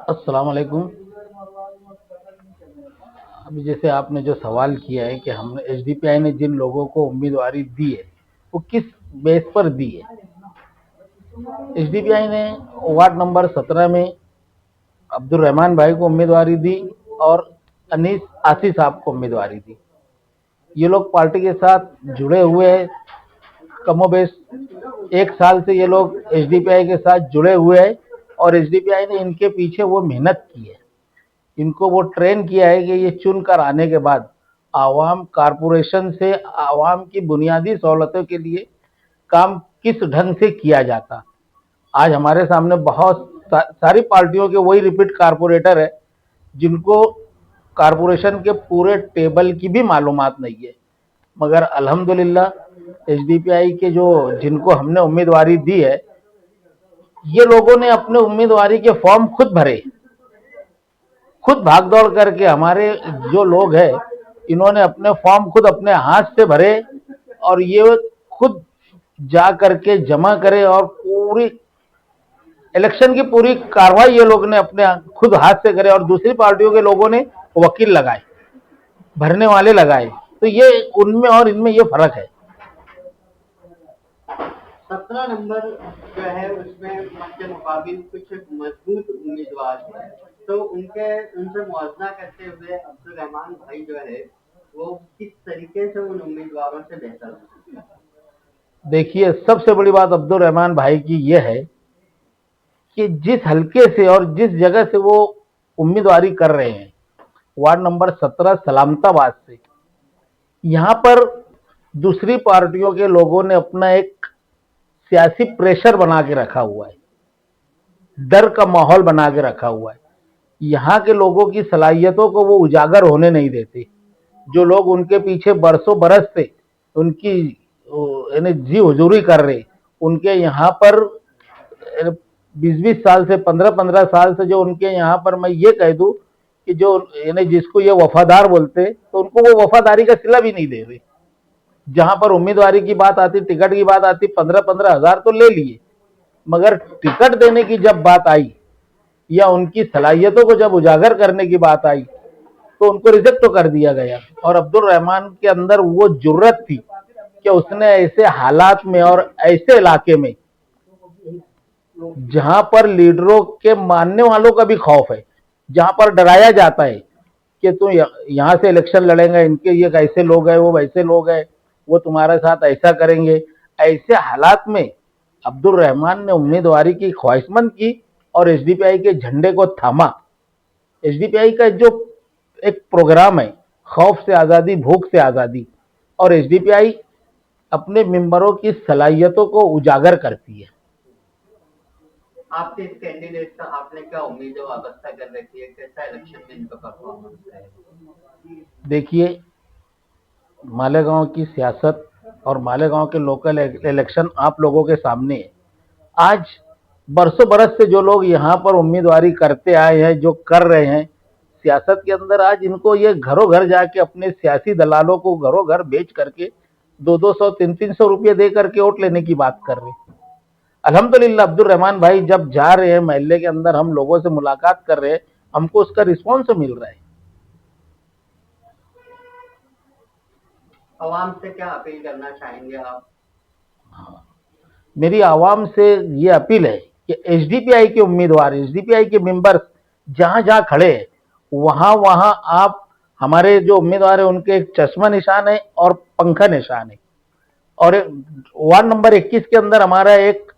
अस्सलाम वालेकुम। अभी जैसे आपने जो सवाल किया है कि हमने एसडीपीआई ने जिन लोगों को उम्मीदवारी दी है वो किस बेस पर दी है। एसडीपीआई ने वार्ड नंबर 17 में अब्दुल रहमान भाई को उम्मीदवारी दी और अनीस आसी साहब को उम्मीदवारी दी। ये लोग पार्टी के साथ जुड़े हुए हैं, कमोबेश 1 साल से ये लोग एसडीपीआई के साथ जुड़े हुए हैं और एसडीपीआई ने इनके पीछे वो मेहनत की है, इनको वो ट्रेन किया है कि ये चुन कर आने के बाद आवाम कारपोरेशन से आवाम की बुनियादी सहूलतों के लिए काम किस ढंग से किया जाता। आज हमारे सामने बहुत सारी पार्टियों के वही रिपीट कारपोरेटर है जिनको कारपोरेशन के पूरे टेबल की भी मालूमात नहीं है, मगर अल्हम्दुलिल्लाह एसडीपीआई के जो जिनको हमने उम्मीदवारी दी है, ये लोगों ने अपने उम्मीदवारी के फॉर्म खुद भरे, खुद भाग दौड़ करके। हमारे जो लोग हैं इन्होंने अपने फॉर्म खुद अपने हाथ से भरे और ये खुद जा करके जमा करे और पूरी इलेक्शन की पूरी कार्रवाई ये लोग ने अपने खुद हाथ से करे और दूसरी पार्टियों के लोगों ने वकील लगाए, भरने वाले लगाए। तो ये उनमें और इनमें ये फर्क है। 17 नंबर जो है उसमें के मुकाबिल कुछ मजबूत उम्मीदवार हैं, तो उनसे मुआवजा करते हुए अब्दुल रहमान भाई जो है वो किस तरीके से उन उम्मीदवारों से बेहतर है। देखिए, सबसे बड़ी बात अब्दुल रहमान भाई की ये है कि जिस हल्के से और जिस जगह से वो उम्मीदवारी कर रहे हैं, वार्ड नंबर 17 सलामताबाद से, यहाँ पर दूसरी पार्टियों के लोगों ने अपना एक सियासी प्रेशर बना के रखा हुआ है, डर का माहौल बना के रखा हुआ है। यहाँ के लोगों की सलाहियतों को वो उजागर होने नहीं देते। जो लोग उनके पीछे बरसों बरस से उनकी यानी जी हुजूरी कर रहे, उनके यहाँ पर 20-20 साल से 15-15 साल से जो उनके यहाँ पर, मैं ये कह दूं कि जो यानी जिसको ये वफादार बोलते, तो उनको वो वफादारी का सिला भी नहीं दे रहे। जहां पर उम्मीदवारी की बात आती, टिकट की बात आती, 15-15 हजार तो ले लिए, मगर टिकट देने की जब बात आई या उनकी सलाहियतों को जब उजागर करने की बात आई तो उनको रिजेक्ट तो कर दिया गया। और अब्दुल रहमान के अंदर वो जुर्रत थी कि उसने ऐसे हालात में और ऐसे इलाके में जहां पर लीडरों के मानने वालों का भी खौफ है, जहां पर डराया जाता है कि तू यहां से इलेक्शन लड़ेंगे, इनके ये कैसे लोग हैं, वो वैसे लोग हैं, वो तुम्हारे साथ ऐसा करेंगे, ऐसे हालात में अब्दुल रहमान ने उम्मीदवारी की ख्वाहिशमंद की और एसडीपीआई के झंडे को थामा। एसडीपीआई का जो एक प्रोग्राम है, खौफ से आज़ादी, भूख से आज़ादी, और एसडीपीआई अपने मेंबरों की सलाहियतों को उजागर करती है। आपके इस कैंडिडेट का आपने क्या उम्मीदें वाबस्ता कर रखी है, कैसा इलेक्शन में इनका परफॉर्मेंस है? देखिए, मालेगांव की सियासत और मालेगांव के लोकल इलेक्शन आप लोगों के सामने है। आज बरसों बरस से जो लोग यहाँ पर उम्मीदवारी करते आए हैं, जो कर रहे हैं सियासत के अंदर, आज इनको ये घरों घर जाके अपने सियासी दलालों को घरों घर बेच करके 200-200 300-300 रुपये दे करके वोट लेने की बात कर रहे हैं। अल्हम्दुलिल्लाह अब्दुल रहमान भाई जब जा रहे हैं महल्ले के अंदर, हम लोगों से मुलाकात कर रहे हैं, हमको उसका रिस्पॉन्स मिल रहा है। आवाम से क्या अपील करना चाहेंगे आप? मेरी आवाम से ये अपील है कि एसडीपीआई के उम्मीदवार, एसडीपीआई के मेंबर्स जहां जहां खड़े हैं वहां वहां आप, हमारे जो उम्मीदवार है उनके एक चश्मा निशान है और पंखा निशान है, और वार्ड नंबर 21 के अंदर हमारा एक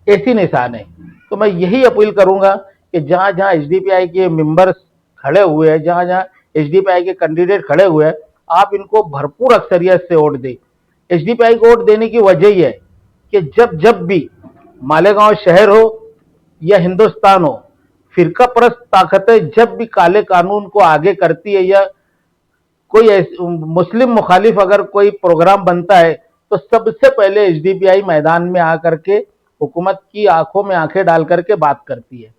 एसी निशान है। तो मैं यही अपील करूंगा कि जहां जहां एसडीपीआई के मेंबर्स खड़े हुए हैं, जहां जहां एसडीपीआई के कैंडिडेट खड़े हुए हैं, आप इनको भरपूर अक्सरियत से वोट दें। एसडीपीआई को वोट देने की वजह ही है कि जब जब भी मालेगांव शहर हो या हिंदुस्तान हो, फिरका परस्त ताकतें जब भी काले कानून को आगे करती है या कोई मुस्लिम मुखालिफ अगर कोई प्रोग्राम बनता है, तो सबसे पहले एसडीपीआई मैदान में आकर के हुकूमत की आंखों में आंखें डाल करके बात करती है।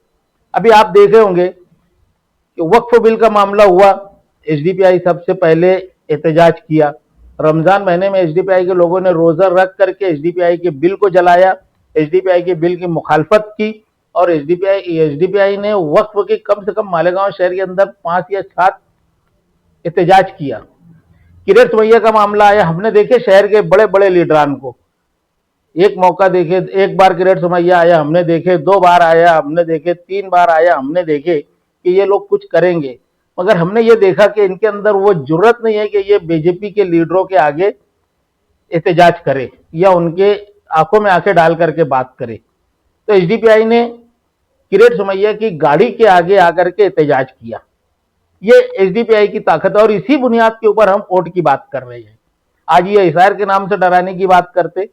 अभी आप देखे होंगे कि वक्फ बिल का मामला हुआ, एसडीपीआई सबसे पहले एहतजाज किया। रमजान महीने में एसडीपीआई के लोगों ने रोजा रख करके एसडीपीआई के बिल को जलाया, एसडीपीआई के बिल की मुखालफत की और एसडीपीआई ने वक्फ के कम से कम मालेगांव शहर के अंदर 5 या 7 एहतजाज किया। किरण सुमैया का मामला आया, हमने देखे शहर के बड़े बड़े लीडरान को, एक मौका देखे, एक बार किरण सुमैया आया हमने देखे, 2 बार आया हमने देखे, 3 बार आया हमने देखे कि ये लोग कुछ करेंगे, मगर हमने ये देखा कि इनके अंदर वो जुर्रत नहीं है कि ये बीजेपी के लीडरों के आगे एहतजाज करे या उनके आंखों में आंखें डाल करके बात करे। तो एसडीपीआई ने किरण सुमैया की गाड़ी के आगे आकर के एहतजाज किया। ये एसडीपीआई की ताकत है और इसी बुनियाद के ऊपर हम वोट की बात कर रहे हैं। आज ये एसआईआर के नाम से डराने की बात करते,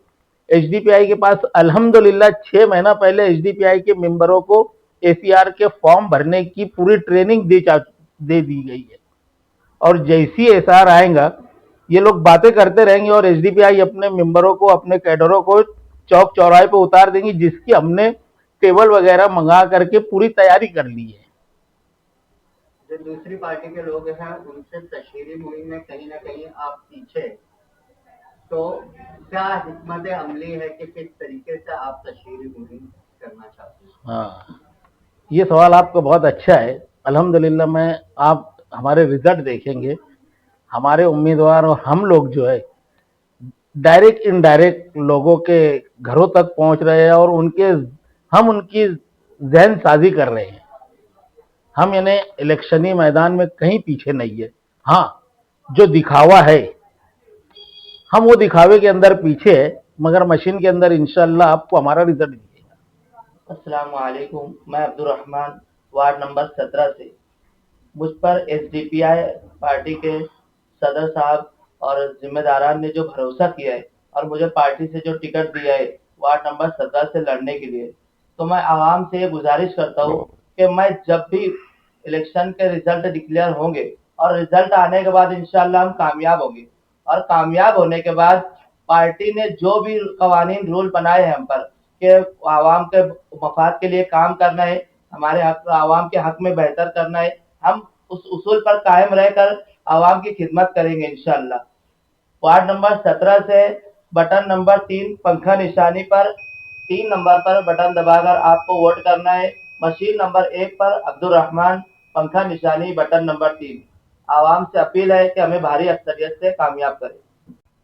एसडीपीआई के पास अल्हम्दुलिल्लाह 6 महीना पहले एसडीपीआई के मेंबरों को एसीआर के फॉर्म भरने की पूरी ट्रेनिंग दे दी गई है। और जैसी एसआर आएगा ये लोग बातें करते रहेंगे और एसडीपीआई अपने मेंबरों को, अपने कैडरों को चौक चौराहे पे उतार देंगी, जिसकी हमने टेबल वगैरह मंगा करके पूरी तैयारी कर ली है। जो दूसरी पार्टी के लोग हैं उनसे तशहीरी मुहिम में कहीं ना कहीं आप पीछे, तो क्या हिकमत अमली है कि किस तरीके से आप तशहीरी मुहिम करना चाहते हैं? हाँ, ये सवाल आपका बहुत अच्छा है। अल्हम्दुलिल्लाह मैं आप हमारे रिजल्ट देखेंगे, हमारे उम्मीदवार और हम लोग जो है डायरेक्ट इनडायरेक्ट लोगों के घरों तक पहुंच रहे हैं और हम उनकी जहन साजी कर रहे हैं। हम यानी इलेक्शनी मैदान में कहीं पीछे नहीं है। हाँ, जो दिखावा है हम वो दिखावे के अंदर पीछे है, मगर मशीन के अंदर इंशाल्लाह आपको हमारा रिजल्ट दिखेगा। अस्सलाम वालेकुम, मैं अब्दुल रहमान वार्ड नंबर 17 से। मुझ पर एसडीपीआई पार्टी के सदर साहब और जिम्मेदारान ने जो भरोसा किया है और मुझे पार्टी से जो टिकट दिया है वार्ड नंबर 17 से लड़ने के लिए, तो मैं आवाम से ये गुजारिश करता हूँ कि मैं जब भी इलेक्शन के रिजल्ट डिक्लेयर होंगे और रिजल्ट आने के बाद इंशाल्लाह हम कामयाब होंगे, और कामयाब होने के बाद पार्टी ने जो भी कवानीन रूल बनाए हैं हम पर कि आवाम के मफाद के लिए काम करना है, हमारे हक आवाम के हक में बेहतर करना है, हम उस उसूल पर कायम रहकर आवाम की खिदमत करेंगे इंशाल्लाह। वार्ड नंबर 17 से बटन नंबर 3 पंखा निशानी पर 3 नंबर पर बटन दबाकर आपको वोट करना है। मशीन नंबर 1 पर अब्दुल रहमान, पंखा निशानी बटन नंबर 3। आवाम से अपील है कि हमें भारी अक्सरियत से कामयाब करें।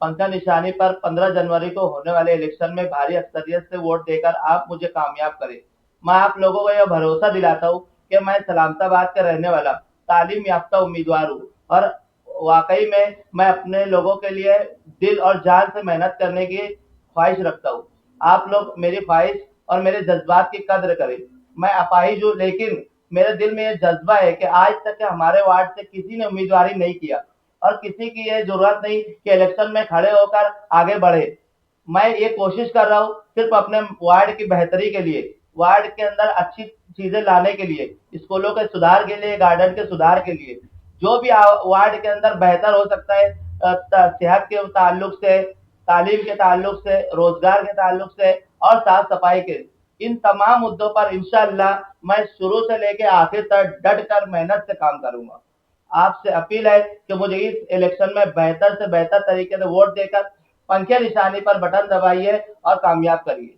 पंखा निशानी पर 15 जनवरी को होने वाले इलेक्शन में भारी अक्सरियत से वोट देकर आप मुझे कामयाब करें। मैं आप लोगों को यह भरोसा दिलाता हूँ कि मैं सलामताबाद का रहने वाला तालीम याफ्ता उम्मीदवार हूँ और वाकई में मैं अपने लोगों के लिए दिल और जान से मेहनत करने की ख्वाहिश रखता हूँ। आप लोग मेरी ख्वाहिश और मेरे जज्बात की कद्र करें। मैं अपाहिज हूँ, लेकिन मेरे दिल में यह जज्बा है कि आज तक हमारे वार्ड से किसी ने उम्मीदवारी नहीं किया और किसी की ये जरूरत नहीं कि इलेक्शन में खड़े होकर आगे बढ़े। मैं ये कोशिश कर रहा हूँ सिर्फ अपने वार्ड की बेहतरी के लिए, वार्ड के अंदर अच्छी चीजें लाने के लिए, स्कूलों के सुधार के लिए, गार्डन के सुधार के लिए, जो भी वार्ड के अंदर बेहतर हो सकता है, सेहत के ताल्लुक से, तालीम के ताल्लुक से, रोजगार के ताल्लुक से और साफ सफाई के, इन तमाम मुद्दों पर इंशाल्लाह मैं शुरू से लेकर आखिर तक डट कर मेहनत से काम करूंगा। आपसे अपील है कि मुझे इस इलेक्शन में बेहतर से बेहतर तरीके से वोट देकर पंखे निशानी पर बटन दबाइए और कामयाब करिए।